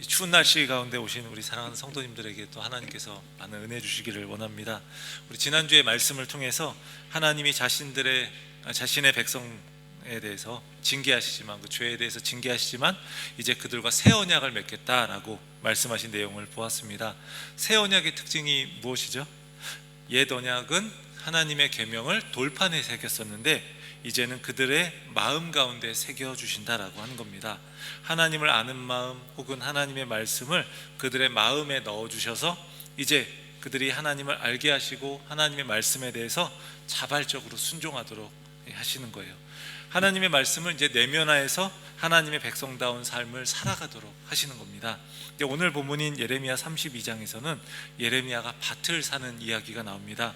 추운 날씨 가운데 오신 우리 사랑하는 성도님들에게 또 하나님께서 많은 은혜 주시기를 원합니다. 우리 지난주의 말씀을 통해서 하나님이 자신의 백성에 대해서 징계하시지만, 그 죄에 대해서 징계하시지만 이제 그들과 새 언약을 맺겠다라고 말씀하신 내용을 보았습니다. 새 언약의 특징이 무엇이죠? 옛 언약은 하나님의 계명을 돌판에 새겼었는데 이제는 그들의 마음 가운데 새겨주신다라고 하는 겁니다. 하나님을 아는 마음 혹은 하나님의 말씀을 그들의 마음에 넣어주셔서 이제 그들이 하나님을 알게 하시고 하나님의 말씀에 대해서 자발적으로 순종하도록 하시는 거예요. 하나님의 말씀을 이제 내면화해서 하나님의 백성다운 삶을 살아가도록 하시는 겁니다. 오늘 본문인 예레미야 32장에서는 예레미야가 밭을 사는 이야기가 나옵니다.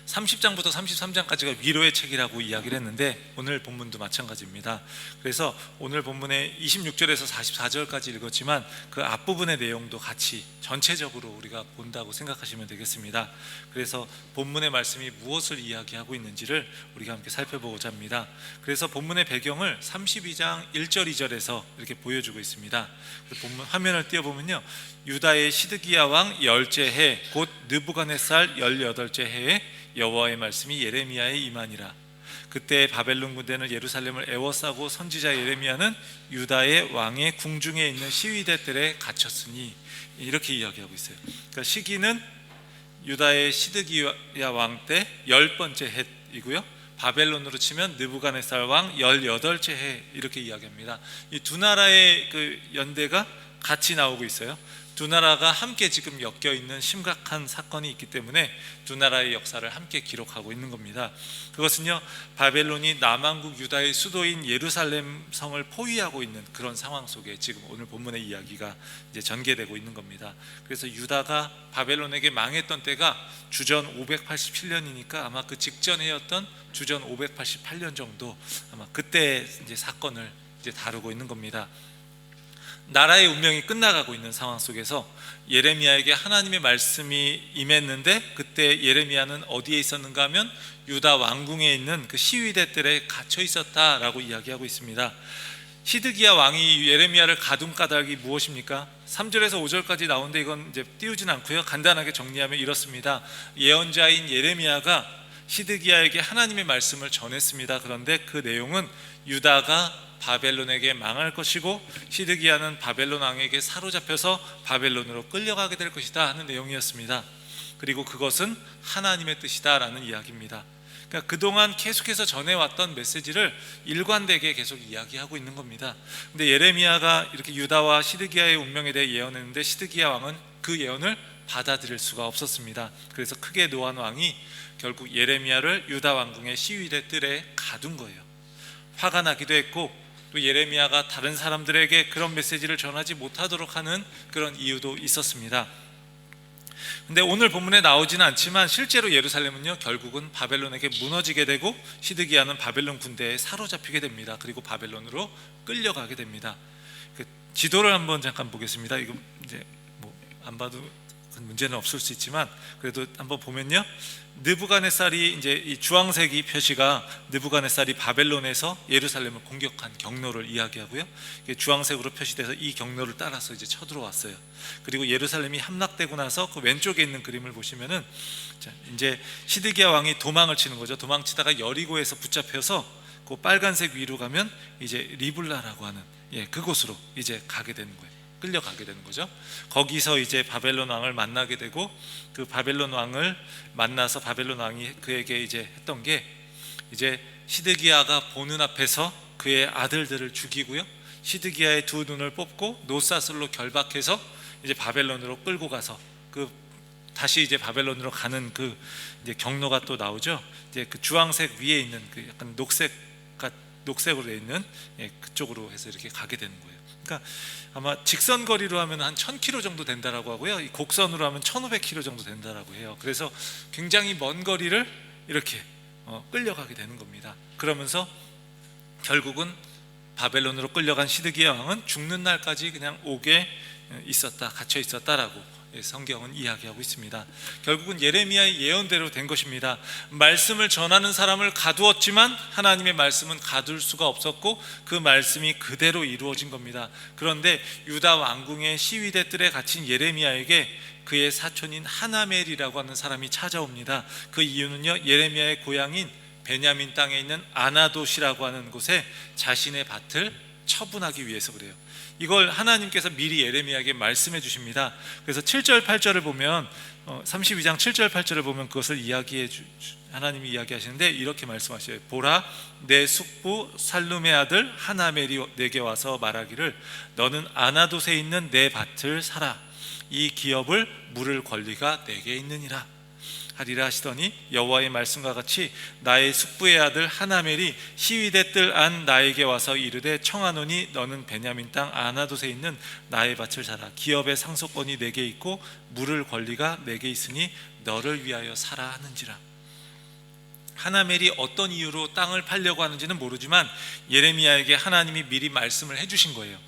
30장부터 33장까지가 위로의 책이라고 이야기를 했는데 오늘 본문도 마찬가지입니다. 그래서 오늘 본문의 26절에서 44절까지 읽었지만 그 앞부분의 내용도 같이 전체적으로 우리가 본다고 생각하시면 되겠습니다. 그래서 본문의 말씀이 무엇을 이야기하고 있는지를 우리가 함께 살펴보고자 합니다. 그래서 본문의 배경을 32장 1절 2절에서 이렇게 보여주고 있습니다. 본문 화면을 띄워보면요, 유다의 시드기야 왕 열째 해 곧 느부갓네살 18째 해에 여호와의 말씀이 예레미야에 임하니라. 그때 바벨론 군대는 예루살렘을 에워싸고 선지자 예레미야는 유다의 왕의 궁중에 있는 시위대 뜰에 갇혔으니, 이렇게 이야기하고 있어요. 그러니까 시기는 유다의 시드기야 왕 때 10번째 해이고요, 바벨론으로 치면 느부갓네살 왕 18째 해, 이렇게 이야기합니다. 이 두 나라의 그 연대가 같이 나오고 있어요. 두 나라가 함께 지금 엮여 있는 심각한 사건이 있기 때문에 두 나라의 역사를 함께 기록하고 있는 겁니다. 그것은요, 바벨론이 남왕국 유다의 수도인 예루살렘 성을 포위하고 있는 그런 상황 속에 지금 오늘 본문의 이야기가 이제 전개되고 있는 겁니다. 그래서 유다가 바벨론에게 망했던 때가 주전 587년이니까 아마 그 직전해였던 주전 588년 정도, 아마 그때 이제 사건을 이제 다루고 있는 겁니다. 나라의 운명이 끝나가고 있는 상황 속에서 예레미야에게 하나님의 말씀이 임했는데, 그때 예레미야는 어디에 있었는가 하면 유다 왕궁에 있는 그 시위대 뜰에 갇혀 있었다라고 이야기하고 있습니다. 시드기야 왕이 예레미야를 가둔 까닭이 무엇입니까? 3절에서 5절까지 나오는데 이건 이제 띄우진 않고요, 간단하게 정리하면 이렇습니다. 예언자인 예레미야가 시드기야에게 하나님의 말씀을 전했습니다. 그런데 그 내용은 유다가 바벨론에게 망할 것이고 시드기야는 바벨론 왕에게 사로잡혀서 바벨론으로 끌려가게 될 것이다 하는 내용이었습니다. 그리고 그것은 하나님의 뜻이다 라는 이야기입니다. 그러니까 그동안 계속해서 전해왔던 메시지를 일관되게 계속 이야기하고 있는 겁니다. 근데 예레미야가 이렇게 유다와 시드기야의 운명에 대해 예언했는데 시드기야 왕은 그 예언을 받아들일 수가 없었습니다. 그래서 크게 노한 왕이 결국 예레미야를 유다 왕궁의 시위대 뜰에 가둔 거예요. 화가 나기도 했고, 또 예레미야가 다른 사람들에게 그런 메시지를 전하지 못하도록 하는 그런 이유도 있었습니다. 근데 오늘 본문에 나오지는 않지만 실제로 예루살렘은요, 결국은 바벨론에게 무너지게 되고 시드기야는 바벨론 군대에 사로잡히게 됩니다. 그리고 바벨론으로 끌려가게 됩니다. 그 지도를 한번 잠깐 보겠습니다. 이거 이제 뭐 안 봐도 문제는 없을 수 있지만 그래도 한번 보면요, 느부갓네살이 이제 이 주황색이 표시가 느부갓네살이 바벨론에서 예루살렘을 공격한 경로를 이야기하고요, 주황색으로 표시돼서 이 경로를 따라서 이제 쳐들어왔어요. 그리고 예루살렘이 함락되고 나서 그 왼쪽에 있는 그림을 보시면은 이제 시드기야 왕이 도망을 치는 거죠. 도망치다가 여리고에서 붙잡혀서 그 빨간색 위로 가면 이제 리블라라고 하는 그곳으로 이제 가게 되는 거예요. 끌려가게 되는 거죠. 거기서 이제 바벨론 왕을 만나게 되고, 그 바벨론 왕을 만나서 바벨론 왕이 그에게 이제 했던 게, 이제 시드기야가 보는 앞에서 그의 아들들을 죽이고요, 시드기야의 두 눈을 뽑고 노사슬로 결박해서 이제 바벨론으로 끌고 가서 그 다시 이제 바벨론으로 가는 그 이제 경로가 또 나오죠. 이제 그 주황색 위에 있는 그 약간 녹색으로 되어 있는 그쪽으로 해서 이렇게 가게 되는 거예요. 그러니까 아마 직선 거리로 하면 한 1000km 정도 된다라고 하고요, 이 곡선으로 하면 1500km 정도 된다라고 해요. 그래서 굉장히 먼 거리를 이렇게 끌려가게 되는 겁니다. 그러면서 결국은 바벨론으로 끌려간 시드기야 왕은 죽는 날까지 그냥 옥에 있었다, 갇혀 있었다라고 성경은 이야기하고 있습니다. 결국은 예레미야의 예언대로 된 것입니다. 말씀을 전하는 사람을 가두었지만 하나님의 말씀은 가둘 수가 없었고 그 말씀이 그대로 이루어진 겁니다. 그런데 유다 왕궁의 시위대 뜰에 갇힌 예레미야에게 그의 사촌인 하나멜이라고 하는 사람이 찾아옵니다. 그 이유는요, 예레미야의 고향인 베냐민 땅에 있는 아나돗이라고 하는 곳에 자신의 밭을 처분하기 위해서 그래요. 이걸 하나님께서 미리 예레미야에게 말씀해 주십니다. 그래서 7절 8절을 보면 32장 7절 8절을 보면 그것을 하나님이 이야기하시는데 이렇게 말씀하셔요. 보라, 내 숙부 살룸의 아들 하나멜이 내게 와서 말하기를 너는 아나돗에 있는 내 밭을 사라. 이 기업을 물을 권리가 내게 있느니라 하리라 하시더니 여호와의 말씀과 같이 나의 숙부의 아들 하나멜이 시위대 뜰 안 나에게 와서 이르되 청하노니 너는 베냐민 땅 아나돗에 있는 나의 밭을 사라. 기업의 상속권이 내게 있고 물을 권리가 내게 있으니 너를 위하여 사라 하는지라. 하나멜이 어떤 이유로 땅을 팔려고 하는지는 모르지만 예레미야에게 하나님이 미리 말씀을 해주신 거예요.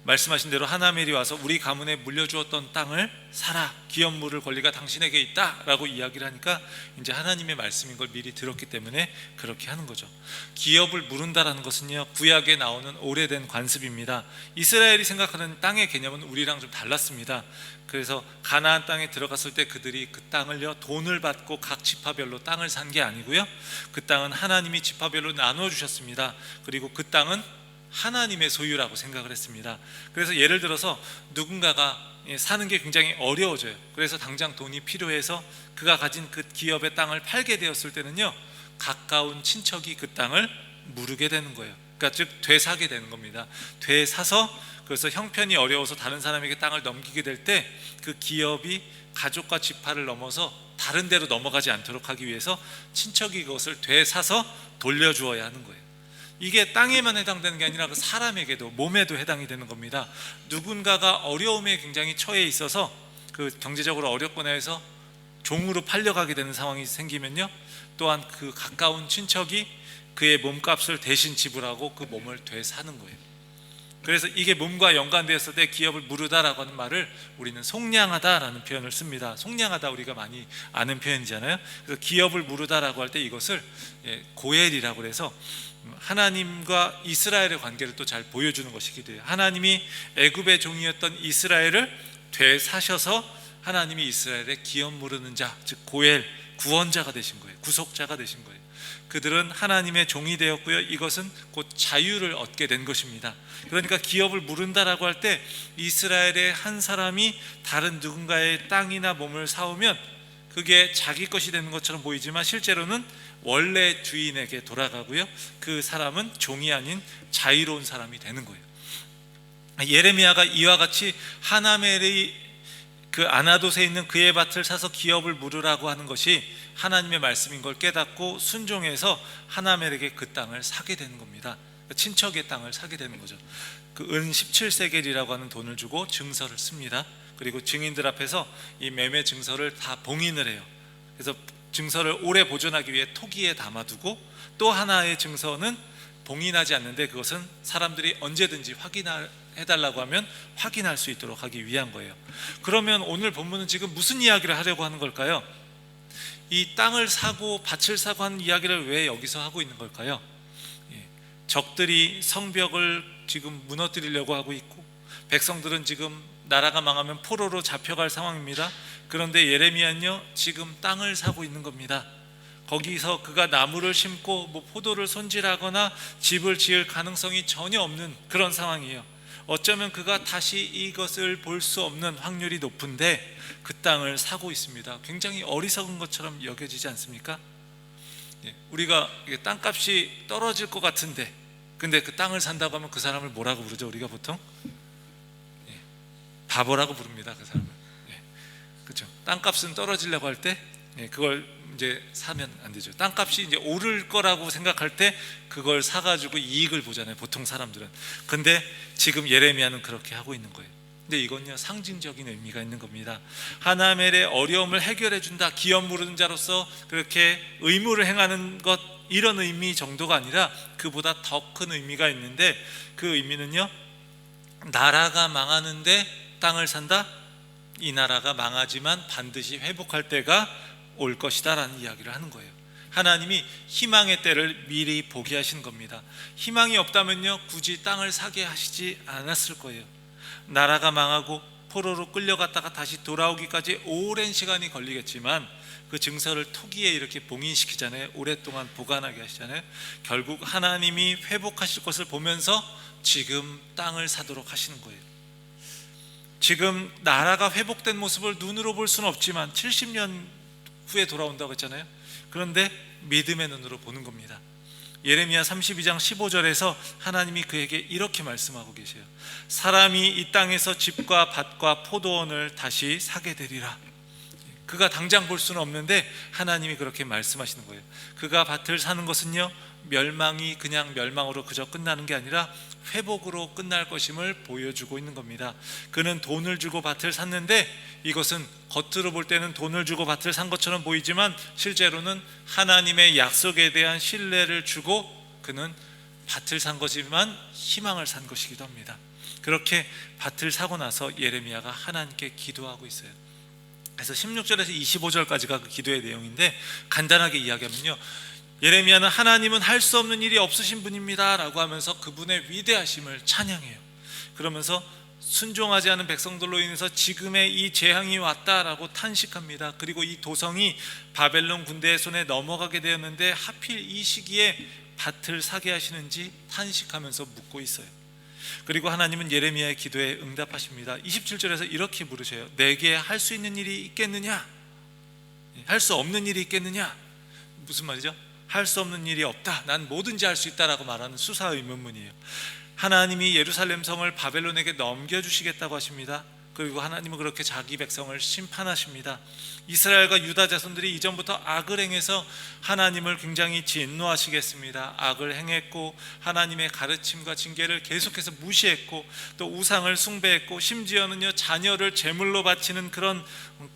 말씀하신 대로 하나멜이 와서 우리 가문에 물려주었던 땅을 사라. 기업 물을 권리가 당신에게 있다 라고 이야기를 하니까 이제 하나님의 말씀인 걸 미리 들었기 때문에 그렇게 하는 거죠. 기업을 물은다라는 것은요, 구약에 나오는 오래된 관습입니다. 이스라엘이 생각하는 땅의 개념은 우리랑 좀 달랐습니다. 그래서 가나안 땅에 들어갔을 때 그들이 그 땅을요, 돈을 받고 각 지파별로 땅을 산 게 아니고요, 그 땅은 하나님이 지파별로 나누어 주셨습니다. 그리고 그 땅은 하나님의 소유라고 생각을 했습니다. 그래서 예를 들어서 누군가가 사는 게 굉장히 어려워져요. 그래서 당장 돈이 필요해서 그가 가진 그 기업의 땅을 팔게 되었을 때는요, 가까운 친척이 그 땅을 무르게 되는 거예요. 그러니까 즉 되사게 되는 겁니다. 되사서, 그래서 형편이 어려워서 다른 사람에게 땅을 넘기게 될 때 그 기업이 가족과 지파를 넘어서 다른 데로 넘어가지 않도록 하기 위해서 친척이 그것을 되사서 돌려주어야 하는 거예요. 이게 땅에만 해당되는 게 아니라 그 사람에게도, 몸에도 해당이 되는 겁니다. 누군가가 어려움에 굉장히 처해 있어서 그 경제적으로 어렵거나 해서 종으로 팔려가게 되는 상황이 생기면요, 또한 그 가까운 친척이 그의 몸값을 대신 지불하고 그 몸을 되사는 거예요. 그래서 이게 몸과 연관되었을 때 기업을 무르다라고 하는 말을 우리는 속량하다라는 표현을 씁니다. 속량하다 우리가 많이 아는 표현이잖아요. 그래서 기업을 무르다라고 할 때 이것을 고엘이라고 해서 하나님과 이스라엘의 관계를 또 잘 보여주는 것이기도 해요. 하나님이 애굽의 종이었던 이스라엘을 되사셔서 하나님이 이스라엘의 기업 무르는 자, 즉 고엘, 구원자가 되신 거예요. 구속자가 되신 거예요. 그들은 하나님의 종이 되었고요, 이것은 곧 자유를 얻게 된 것입니다. 그러니까 기업을 무른다라고 할 때 이스라엘의 한 사람이 다른 누군가의 땅이나 몸을 사오면 그게 자기 것이 되는 것처럼 보이지만 실제로는 원래 주인에게 돌아가고요, 그 사람은 종이 아닌 자유로운 사람이 되는 거예요. 예레미야가 이와 같이 하나멜이 그 아나돗에 있는 그의 밭을 사서 기업을 물으라고 하는 것이 하나님의 말씀인 걸 깨닫고 순종해서 하나멜에게 그 땅을 사게 되는 겁니다. 친척의 땅을 사게 되는 거죠. 그 은 17세겔이라고 하는 돈을 주고 증서를 씁니다. 그리고 증인들 앞에서 이 매매 증서를 다 봉인을 해요. 그래서 증서를 오래 보존하기 위해 토기에 담아두고, 또 하나의 증서는 봉인하지 않는데 그것은 사람들이 언제든지 확인해달라고 하면 확인할 수 있도록 하기 위한 거예요. 그러면 오늘 본문은 지금 무슨 이야기를 하려고 하는 걸까요? 이 땅을 사고 밭을 사고 하는 이야기를 왜 여기서 하고 있는 걸까요? 적들이 성벽을 지금 무너뜨리려고 하고 있고, 백성들은 지금 나라가 망하면 포로로 잡혀갈 상황입니다. 그런데 예레미야는요, 지금 땅을 사고 있는 겁니다. 거기서 그가 나무를 심고 포도를 손질하거나 집을 지을 가능성이 전혀 없는 그런 상황이에요. 어쩌면 그가 다시 이것을 볼 수 없는 확률이 높은데 그 땅을 사고 있습니다. 굉장히 어리석은 것처럼 여겨지지 않습니까? 우리가 땅값이 떨어질 것 같은데, 근데 그 땅을 산다고 하면 그 사람을 뭐라고 부르죠? 우리가 보통 바보라고 부릅니다. 그 사람을. 그렇죠. 땅값은 떨어지려고 할 때 그걸 이제 사면 안 되죠. 땅값이 이제 오를 거라고 생각할 때 그걸 사가지고 이익을 보잖아요, 보통 사람들은. 근데 지금 예레미야는 그렇게 하고 있는 거예요. 근데 이건요, 상징적인 의미가 있는 겁니다. 하나멜의 어려움을 해결해 준다, 기업 무르는 자로서 그렇게 의무를 행하는 것, 이런 의미 정도가 아니라 그보다 더 큰 의미가 있는데, 그 의미는요, 나라가 망하는데 땅을 산다? 이 나라가 망하지만 반드시 회복할 때가 올 것이다 라는 이야기를 하는 거예요. 하나님이 희망의 때를 미리 보게 하신 겁니다. 희망이 없다면요 굳이 땅을 사게 하시지 않았을 거예요. 나라가 망하고 포로로 끌려갔다가 다시 돌아오기까지 오랜 시간이 걸리겠지만 그 증서를 토기에 이렇게 봉인시키잖아요. 오랫동안 보관하게 하시잖아요. 결국 하나님이 회복하실 것을 보면서 지금 땅을 사도록 하시는 거예요. 지금 나라가 회복된 모습을 눈으로 볼 수는 없지만 70년 후에 돌아온다고 했잖아요. 그런데 믿음의 눈으로 보는 겁니다. 예레미야 32장 15절에서 하나님이 그에게 이렇게 말씀하고 계세요. 사람이 이 땅에서 집과 밭과 포도원을 다시 사게 되리라. 그가 당장 볼 수는 없는데 하나님이 그렇게 말씀하시는 거예요. 그가 밭을 사는 것은요 멸망이 그냥 멸망으로 그저 끝나는 게 아니라 회복으로 끝날 것임을 보여주고 있는 겁니다. 그는 돈을 주고 밭을 샀는데 이것은 겉으로 볼 때는 돈을 주고 밭을 산 것처럼 보이지만 실제로는 하나님의 약속에 대한 신뢰를 주고 그는 밭을 산 것이지만 희망을 산 것이기도 합니다. 그렇게 밭을 사고 나서 예레미야가 하나님께 기도하고 있어요. 그래서 16절에서 25절까지가 그 기도의 내용인데 간단하게 이야기하면요 예레미야는 하나님은 할 수 없는 일이 없으신 분입니다 라고 하면서 그분의 위대하심을 찬양해요. 그러면서 순종하지 않은 백성들로 인해서 지금의 이 재앙이 왔다라고 탄식합니다. 그리고 이 도성이 바벨론 군대의 손에 넘어가게 되었는데 하필 이 시기에 밭을 사게 하시는지 탄식하면서 묻고 있어요. 그리고 하나님은 예레미야의 기도에 응답하십니다. 27절에서 이렇게 물으셔요. 내게 할 수 있는 일이 있겠느냐? 할 수 없는 일이 있겠느냐? 무슨 말이죠? 할 수 없는 일이 없다. 난 뭐든지 할 수 있다라고 말하는 수사 의문문이에요. 하나님이 예루살렘 성을 바벨론에게 넘겨주시겠다고 하십니다. 그리고 하나님은 그렇게 자기 백성을 심판하십니다. 이스라엘과 유다 자손들이 이전부터 악을 행해서 하나님을 굉장히 진노하시겠습니다. 악을 행했고 하나님의 가르침과 징계를 계속해서 무시했고 또 우상을 숭배했고 심지어는요 자녀를 제물로 바치는 그런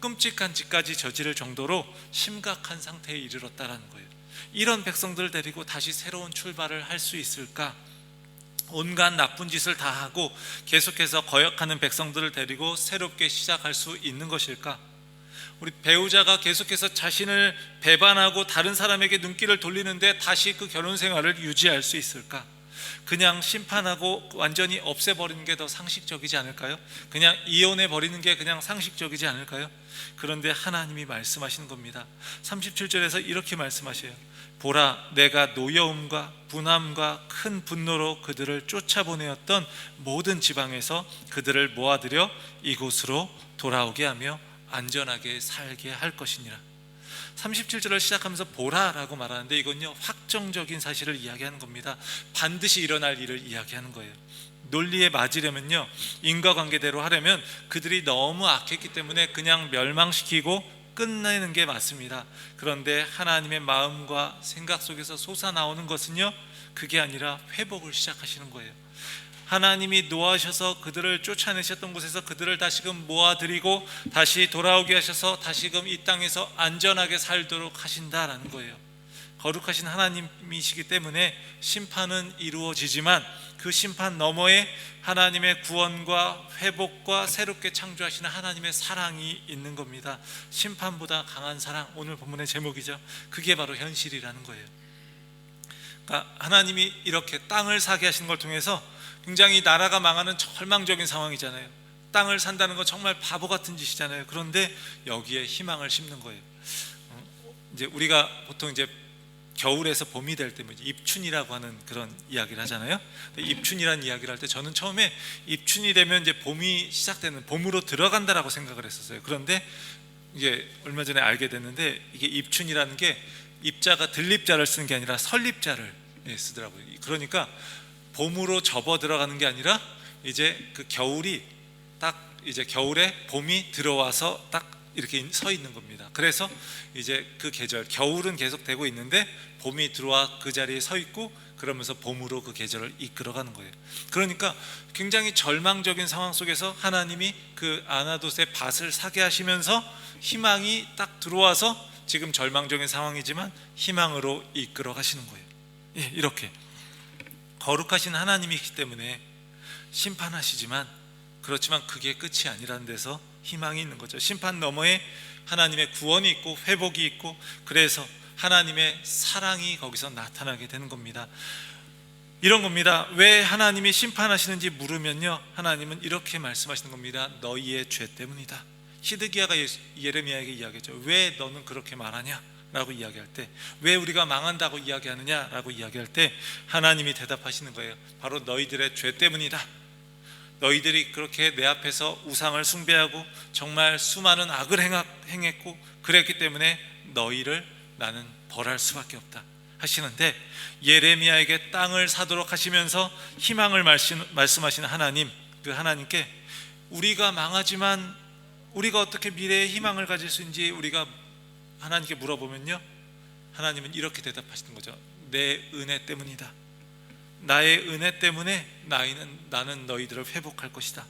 끔찍한 짓까지 저지를 정도로 심각한 상태에 이르렀다라는 거예요. 이런 백성들을 데리고 다시 새로운 출발을 할 수 있을까? 온갖 나쁜 짓을 다 하고 계속해서 거역하는 백성들을 데리고 새롭게 시작할 수 있는 것일까? 우리 배우자가 계속해서 자신을 배반하고 다른 사람에게 눈길을 돌리는데 다시 그 결혼 생활을 유지할 수 있을까? 그냥 심판하고 완전히 없애버리는 게 더 상식적이지 않을까요? 그냥 이혼해버리는 게 그냥 상식적이지 않을까요? 그런데 하나님이 말씀하시는 겁니다. 37절에서 이렇게 말씀하셔요. 보라, 내가 노여움과 분함과 큰 분노로 그들을 쫓아보내었던 모든 지방에서 그들을 모아들여 이곳으로 돌아오게 하며 안전하게 살게 할 것이니라. 37절을 시작하면서 보라라고 말하는데 이건요 확정적인 사실을 이야기하는 겁니다. 반드시 일어날 일을 이야기하는 거예요. 논리에 맞으려면요 인과관계대로 하려면 그들이 너무 악했기 때문에 그냥 멸망시키고 끝내는 게 맞습니다. 그런데 하나님의 마음과 생각 속에서 솟아나오는 것은요 그게 아니라 회복을 시작하시는 거예요. 하나님이 노하셔서 그들을 쫓아내셨던 곳에서 그들을 다시금 모아들이고 다시 돌아오게 하셔서 다시금 이 땅에서 안전하게 살도록 하신다라는 거예요. 거룩하신 하나님이시기 때문에 심판은 이루어지지만 그 심판 너머에 하나님의 구원과 회복과 새롭게 창조하시는 하나님의 사랑이 있는 겁니다. 심판보다 강한 사랑, 오늘 본문의 제목이죠. 그게 바로 현실이라는 거예요. 그러니까 하나님이 이렇게 땅을 사게 하시는 걸 통해서 굉장히 나라가 망하는 절망적인 상황이잖아요. 땅을 산다는 건 정말 바보 같은 짓이잖아요. 그런데 여기에 희망을 심는 거예요. 이제 우리가 보통 이제 겨울에서 봄이 될 때 입춘이라고 하는 그런 이야기를 하잖아요. 입춘이라는 이야기를 할 때 저는 처음에 입춘이 되면 이제 봄이 시작되는 봄으로 들어간다라고 생각을 했었어요. 그런데 이게 얼마 전에 알게 됐는데 이게 입춘이라는 게 입자가 들립자를 쓰는 게 아니라 설립자를 쓰더라고요. 그러니까 봄으로 접어 들어가는 게 아니라 이제 그 겨울이 딱 이제 겨울에 봄이 들어와서 딱 이렇게 서 있는 겁니다. 그래서 이제 그 계절 겨울은 계속 되고 있는데 봄이 들어와 그 자리에 서 있고 그러면서 봄으로 그 계절을 이끌어가는 거예요. 그러니까 굉장히 절망적인 상황 속에서 하나님이 그 아나돗의 밭을 사게 하시면서 희망이 딱 들어와서 지금 절망적인 상황이지만 희망으로 이끌어 가시는 거예요. 예, 이렇게 거룩하신 하나님이기 때문에 심판하시지만 그렇지만 그게 끝이 아니라는 데서 희망이 있는 거죠. 심판 너머에 하나님의 구원이 있고 회복이 있고, 그래서 하나님의 사랑이 거기서 나타나게 되는 겁니다. 이런 겁니다. 왜 하나님이 심판하시는지 물으면요, 하나님은 이렇게 말씀하시는 겁니다. 너희의 죄 때문이다. 시드기야가 예레미야에게 이야기했죠. 왜 너는 그렇게 말하냐 라고 이야기할 때, 왜 우리가 망한다고 이야기하느냐 라고 이야기할 때 하나님이 대답하시는 거예요. 바로 너희들의 죄 때문이다. 너희들이 그렇게 내 앞에서 우상을 숭배하고 정말 수많은 악을 행했고, 그랬기 때문에 너희를 나는 벌할 수밖에 없다 하시는데, 예레미야에게 땅을 사도록 하시면서 희망을 말씀하시는 하나님, 그 하나님께 우리가 망하지만 우리가 어떻게 미래의 희망을 가질 수 있는지 우리가 하나님께 물어보면요, 하나님은 이렇게 대답하시는 거죠. 내 은혜 때문이다. 나의 은혜 때문에 나는 너희들을 회복할 것이다.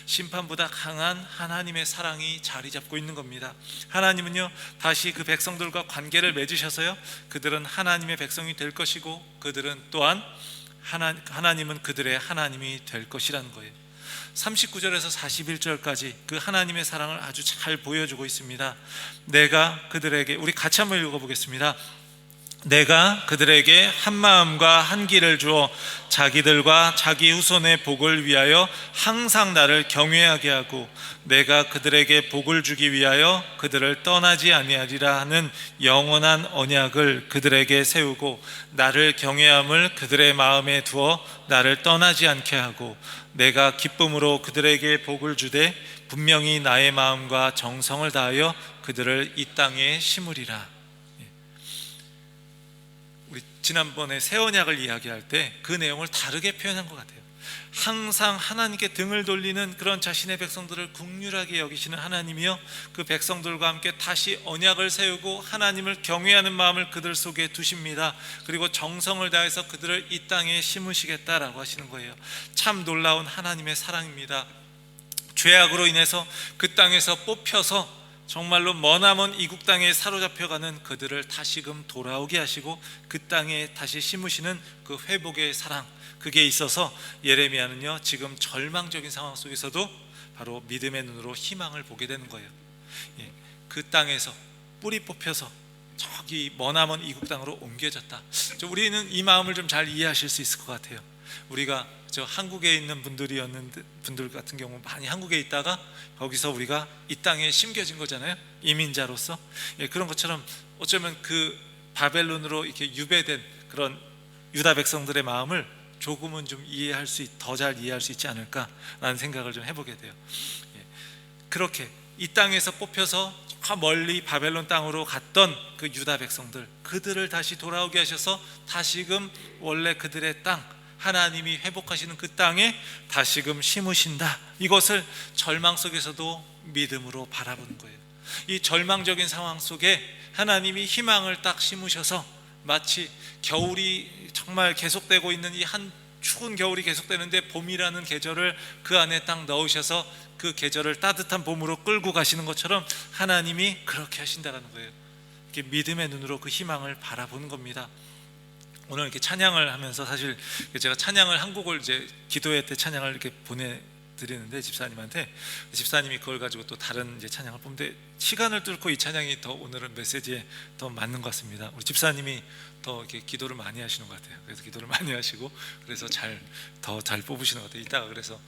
심판보다 강한 하나님의 사랑이 자리 잡고 있는 겁니다. 하나님은요, 다시 그 백성들과 관계를 맺으셔서요, 그들은 하나님의 백성이 될 것이고, 그들은 또한 하나님은 그들의 하나님이 될 것이라는 거예요. 39절에서 41절까지 그 하나님의 사랑을 아주 잘 보여주고 있습니다. 내가 그들에게, 우리 같이 한번 읽어보겠습니다. 내가 그들에게 한 마음과 한 길을 주어 자기들과 자기 후손의 복을 위하여 항상 나를 경외하게 하고, 내가 그들에게 복을 주기 위하여 그들을 떠나지 아니하리라 하는 영원한 언약을 그들에게 세우고, 나를 경외함을 그들의 마음에 두어 나를 떠나지 않게 하고, 내가 기쁨으로 그들에게 복을 주되 분명히 나의 마음과 정성을 다하여 그들을 이 땅에 심으리라. 우리 지난번에 새 언약을 이야기할 때 그 내용을 다르게 표현한 것 같아요. 항상 하나님께 등을 돌리는 그런 자신의 백성들을 긍휼하게 여기시는 하나님이요, 그 백성들과 함께 다시 언약을 세우고 하나님을 경외하는 마음을 그들 속에 두십니다. 그리고 정성을 다해서 그들을 이 땅에 심으시겠다라고 하시는 거예요. 참 놀라운 하나님의 사랑입니다. 죄악으로 인해서 그 땅에서 뽑혀서 정말로 머나먼 이국 땅에 사로잡혀가는 그들을 다시금 돌아오게 하시고 그 땅에 다시 심으시는 그 회복의 사랑, 그게 있어서 예레미야는요, 지금 절망적인 상황 속에서도 바로 믿음의 눈으로 희망을 보게 되는 거예요. 그 땅에서 뿌리 뽑혀서 저기 머나먼 이국 땅으로 옮겨졌다. 우리는 이 마음을 좀 잘 이해하실 수 있을 것 같아요. 우리가 한국에 있는 분들 같은 경우 많이 한국에 있다가 거기서 우리가 이 땅에 심겨진 거잖아요. 이민자로서. 그런 것처럼 어쩌면 그 바벨론으로 이렇게 유배된 그런 유다 백성들의 마음을 조금은 좀 더 잘 이해할 수 있지 않을까라는 생각을 좀 해보게 돼요. 그렇게 이 땅에서 뽑혀서 저 멀리 바벨론 땅으로 갔던 그 유다 백성들, 그들을 다시 돌아오게 하셔서 다시금 원래 그들의 땅, 하나님이 회복하시는 그 땅에 다시금 심으신다. 이것을 절망 속에서도 믿음으로 바라보는 거예요. 이 절망적인 상황 속에 하나님이 희망을 딱 심으셔서, 마치 겨울이 정말 계속되고 있는 이 한 추운 겨울이 계속되는데 봄이라는 계절을 그 안에 딱 넣으셔서 그 계절을 따뜻한 봄으로 끌고 가시는 것처럼 하나님이 그렇게 하신다는 거예요. 이렇게 믿음의 눈으로 그 희망을 바라보는 겁니다. 오늘 이렇게 찬양을 하면서, 사실 제가 찬양을 한 곡을 이제 기도회 때 찬양을 이렇게 보내드리는데 집사님한테, 집사님이 그걸 가지고 또 다른 이제 찬양을 뽑는데, 시간을 뚫고 이 찬양이 더 오늘은 메시지에 더 맞는 것 같습니다. 우리 집사님이 더 이렇게 기도를 많이 하시는 것 같아요. 그래서 기도를 많이 하시고 그래서 더 잘 뽑으시는 것 같아요. 이따가 그래서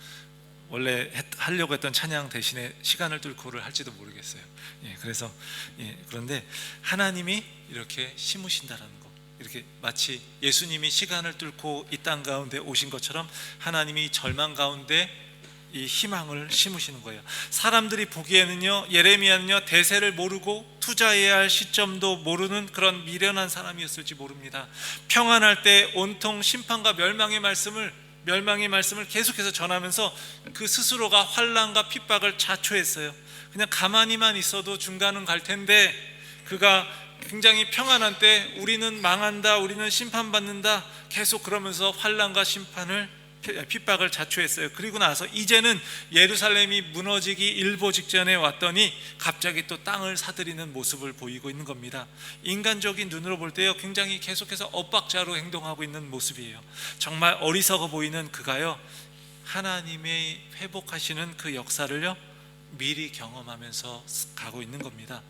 원래 하려고 했던 찬양 대신에 시간을 뚫고를 할지도 모르겠어요. 그래서 그런데 하나님이 이렇게 심으신다라는 거, 이렇게 마치 예수님이 시간을 뚫고 이 땅 가운데 오신 것처럼 하나님이 절망 가운데 이 희망을 심으시는 거예요. 사람들이 보기에는요, 예레미야는요, 대세를 모르고 투자해야 할 시점도 모르는 그런 미련한 사람이었을지 모릅니다. 평안할 때 온통 심판과 멸망의 말씀을 계속해서 전하면서 그 스스로가 환난과 핍박을 자초했어요. 그냥 가만히만 있어도 중간은 갈 텐데, 그가 굉장히 평안한 때 우리는 망한다, 우리는 심판받는다, 계속 그러면서 환난과 핍박을 자초했어요. 그리고 나서 이제는 예루살렘이 무너지기 일보 직전에 왔더니 갑자기 또 땅을 사들이는 모습을 보이고 있는 겁니다. 인간적인 눈으로 볼 때요, 굉장히 계속해서 엇박자로 행동하고 있는 모습이에요. 정말 어리석어 보이는 그가요, 하나님의 회복하시는 그 역사를요 미리 경험하면서 가고 있는 겁니다.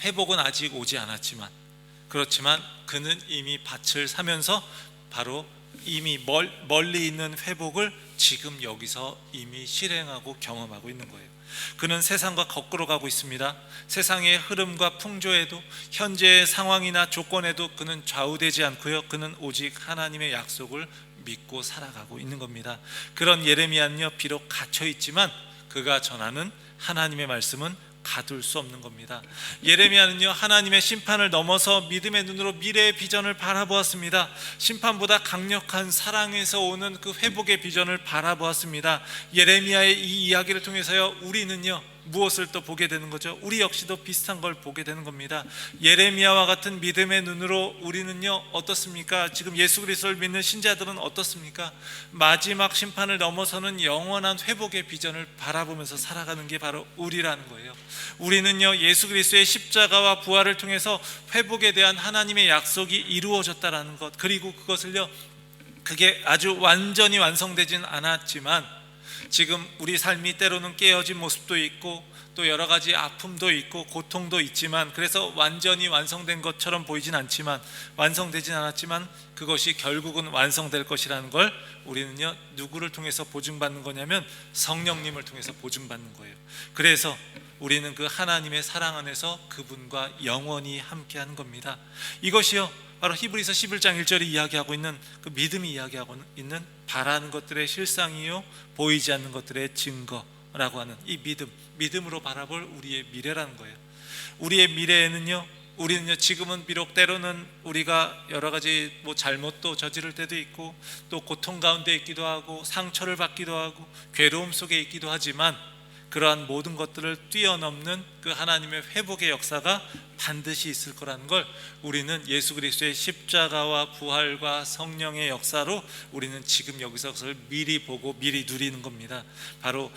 회복은 아직 오지 않았지만, 그렇지만 그는 이미 밭을 사면서 바로 이미 멀리 있는 회복을 지금 여기서 이미 실행하고 경험하고 있는 거예요. 그는 세상과 거꾸로 가고 있습니다. 세상의 흐름과 풍조에도, 현재의 상황이나 조건에도 그는 좌우되지 않고요, 그는 오직 하나님의 약속을 믿고 살아가고 있는 겁니다. 그런 예레미야는요, 비록 갇혀 있지만 그가 전하는 하나님의 말씀은 가둘 수 없는 겁니다. 예레미야는요, 하나님의 심판을 넘어서 믿음의 눈으로 미래의 비전을 바라보았습니다. 심판보다 강력한 사랑에서 오는 그 회복의 비전을 바라보았습니다. 예레미야의 이 이야기를 통해서요, 우리는요 무엇을 또 보게 되는 거죠? 우리 역시도 비슷한 걸 보게 되는 겁니다. 예레미야와 같은 믿음의 눈으로 우리는요 어떻습니까? 지금 예수 그리스도를 믿는 신자들은 어떻습니까? 마지막 심판을 넘어서는 영원한 회복의 비전을 바라보면서 살아가는 게 바로 우리라는 거예요. 우리는요 예수 그리스도의 십자가와 부활을 통해서 회복에 대한 하나님의 약속이 이루어졌다라는 것, 그리고 그것을요, 그게 아주 완전히 완성되진 않았지만 지금 우리 삶이 때로는 깨어진 모습도 있고 또 여러 가지 아픔도 있고 고통도 있지만, 그래서 완전히 완성된 것처럼 보이진 않지만, 완성되진 않았지만 그것이 결국은 완성될 것이라는 걸 우리는요 누구를 통해서 보증받는 거냐면 성령님을 통해서 보증받는 거예요. 그래서 우리는 그 하나님의 사랑 안에서 그분과 영원히 함께하는 겁니다. 이것이요 바로 히브리서 11장 1절이 이야기하고 있는 그 믿음이 이야기하고 있는 바라는 것들의 실상이요 보이지 않는 것들의 증거라고 하는 이 믿음으로 바라볼 우리의 미래라는 거예요. 우리의 미래에는요, 우리는요 지금은 비록 때로는 우리가 여러 가지 잘못도 저지를 때도 있고 또 고통 가운데 있기도 하고 상처를 받기도 하고 괴로움 속에 있기도 하지만, 그러한 모든 것들을 뛰어넘는 그 하나님의 회복의 역사가 반드시 있을 거라는 걸 우리는 예수 그리스도의 십자가와 부활과 성령의 역사로 우리는 지금 여기서 그것을 미리 보고 미리 누리는 겁니다. 바로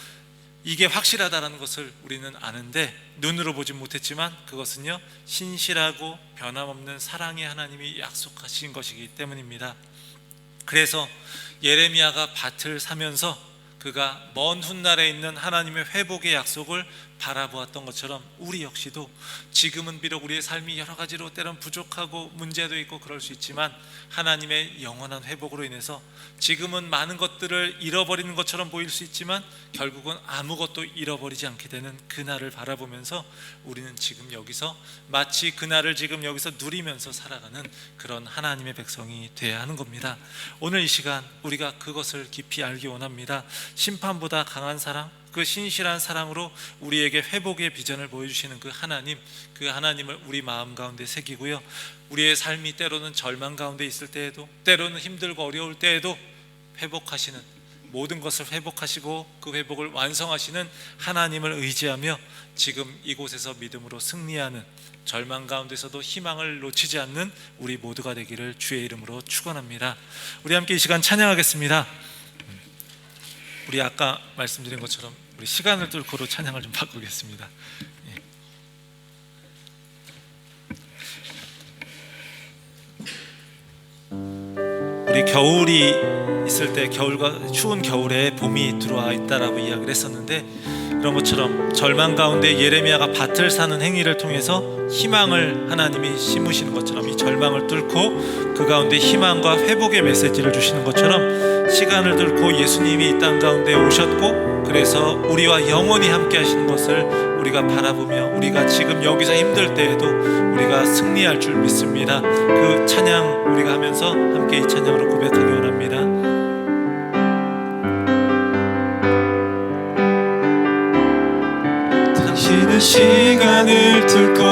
이게 확실하다는 것을 우리는 아는데 눈으로 보지 못했지만 그것은요 신실하고 변함없는 사랑의 하나님이 약속하신 것이기 때문입니다. 그래서 예레미야가 밭을 사면서 그가 먼 훗날에 있는 하나님의 회복의 약속을 바라보았던 것처럼 우리 역시도 지금은 비록 우리의 삶이 여러 가지로 때론 부족하고 문제도 있고 그럴 수 있지만, 하나님의 영원한 회복으로 인해서 지금은 많은 것들을 잃어버리는 것처럼 보일 수 있지만 결국은 아무것도 잃어버리지 않게 되는 그날을 바라보면서 우리는 지금 여기서 마치 그날을 지금 여기서 누리면서 살아가는 그런 하나님의 백성이 되어야 하는 겁니다. 오늘 이 시간 우리가 그것을 깊이 알기 원합니다. 심판보다 강한 사랑, 그 신실한 사랑으로 우리에게 회복의 비전을 보여주시는 그 하나님을 우리 마음 가운데 새기고요, 우리의 삶이 때로는 절망 가운데 있을 때에도, 때로는 힘들고 어려울 때에도 회복하시는, 모든 것을 회복하시고 그 회복을 완성하시는 하나님을 의지하며 지금 이곳에서 믿음으로 승리하는, 절망 가운데서도 희망을 놓치지 않는 우리 모두가 되기를 주의 이름으로 축원합니다. 우리 함께 이 시간 찬양하겠습니다. 우리 아까 말씀드린 것처럼 우리 시간을 뚫고로 찬양을 좀 바꾸겠습니다. 우리 겨울이 있을 때, 겨울과 추운 겨울에 봄이 들어와 있다라고 이야기를 했었는데, 그런 것처럼 절망 가운데 예레미야가 밭을 사는 행위를 통해서 희망을 하나님이 심으시는 것처럼, 이 절망을 뚫고 그 가운데 희망과 회복의 메시지를 주시는 것처럼 시간을 뚫고 예수님이 이 땅 가운데 오셨고, 그래서 우리와 영원히 함께 하시는 것을 우리가 바라보며 우리가 지금 여기서 힘들 때에도 우리가 승리할 줄 믿습니다. 그 찬양 우리가 하면서 함께 이 찬양으로 고백하기 원합니다. 당신은 시간을 뚫고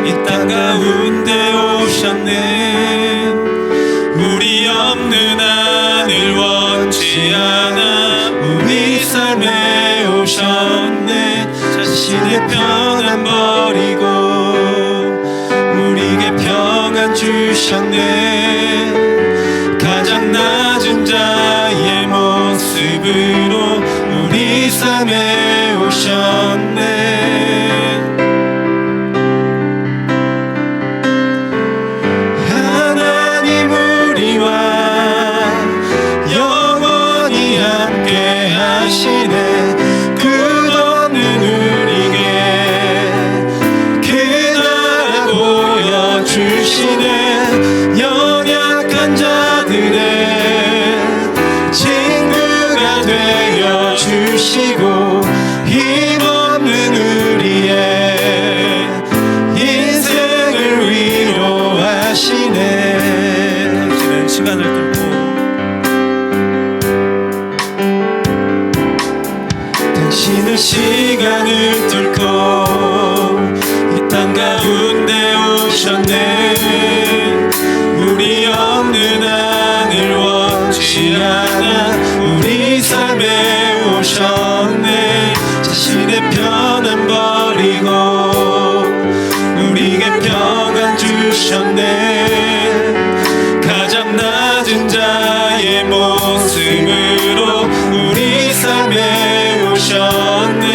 이 땅 가운데 오셨네. 우리 없는 하늘 원치 않아 우리 삶에 오셨네. 자신의 평안 버리고 우리에게 평안 주셨네. 가장 낮은 자의 모습으로 우리 삶에 오셨네. 하나님 우리와 영원히 함께 하시네. 주시고 힘없는 우리의 인생을 위로하시네. 당신은 시간을 뚫고 당신은 시간을 뚫고 이 땅 가운데 오셨네. 우리 없는 하늘 원치 않아 우리 삶에 오셨네. 자신의 편안 버리고 우리에게 평안 주셨네. 가장 낮은 자의 모습으로 우리 삶에 오셨네.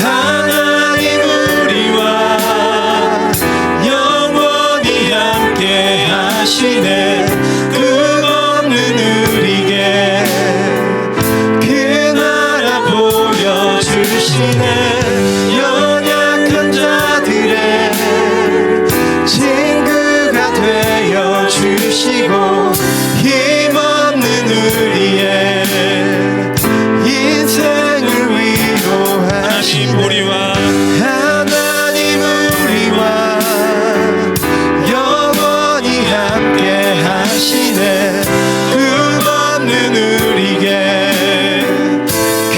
하나님 우리와 영원히 함께 하시네. 끝없는 우리에게 그 나라 보여주시네. 연약한 자들의 친구가 되어 주시고 힘없는 우리의 인생을 위로하시네. 하나님 우리와 영원히 함께 하시네. 끝없는 우리에게 그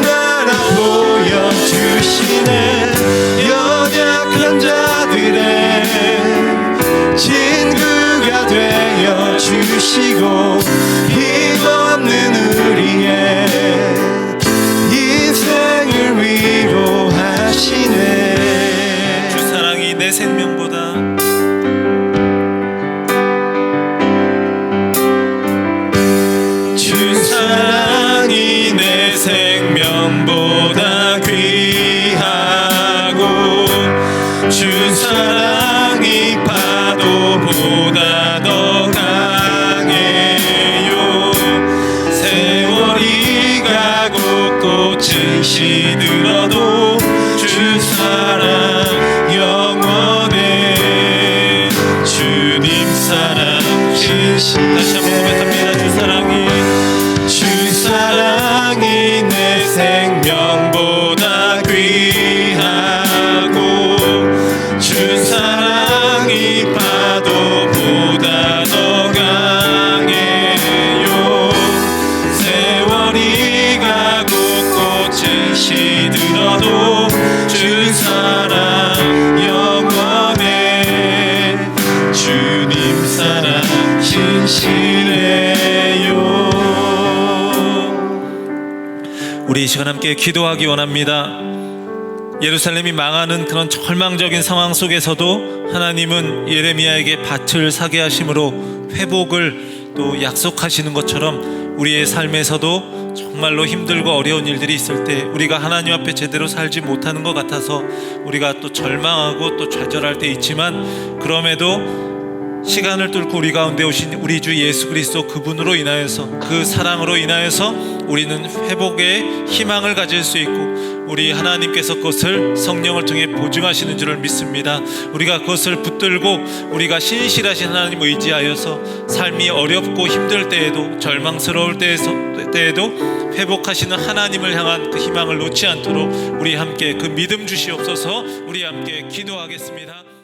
나라 보여주시네. 연약한 자들의 친구가 되어 주시고 힘없는 우리의 인생을 위로하시네. 주 사랑이 내 생명보다 주 사랑이 내 생명보다 귀하고 주 사랑이 파도보다 더 강해요. 세월이 가고 꽃은 시들어도 주 사랑 영원해. 주님 사랑 신실해. 다시 한번 고백합니다. 주 사랑이 내 생명보다 귀하고 주 사랑이 파도보다 더 강해요. 세월이 가고 꽃은 시들어도 주 사랑 영원해. 주님 사랑 신실해요. 우리 이 시간 함께 기도하기 원합니다. 예루살렘이 망하는 그런 절망적인 상황 속에서도 하나님은 예레미야에게 밭을 사게 하심으로 회복을 또 약속하시는 것처럼 우리의 삶에서도 정말로 힘들고 어려운 일들이 있을 때 우리가 하나님 앞에 제대로 살지 못하는 것 같아서 우리가 또 절망하고 또 좌절할 때 있지만, 그럼에도 시간을 뚫고 우리 가운데 오신 우리 주 예수 그리스도 그분으로 인하여서, 그 사랑으로 인하여서 우리는 회복의 희망을 가질 수 있고 우리 하나님께서 그것을 성령을 통해 보증하시는 줄을 믿습니다. 우리가 그것을 붙들고 우리가 신실하신 하나님 의지하여서 삶이 어렵고 힘들 때에도, 절망스러울 때에도 회복하시는 하나님을 향한 그 희망을 놓지 않도록 우리 함께 그 믿음 주시옵소서. 우리 함께 기도하겠습니다.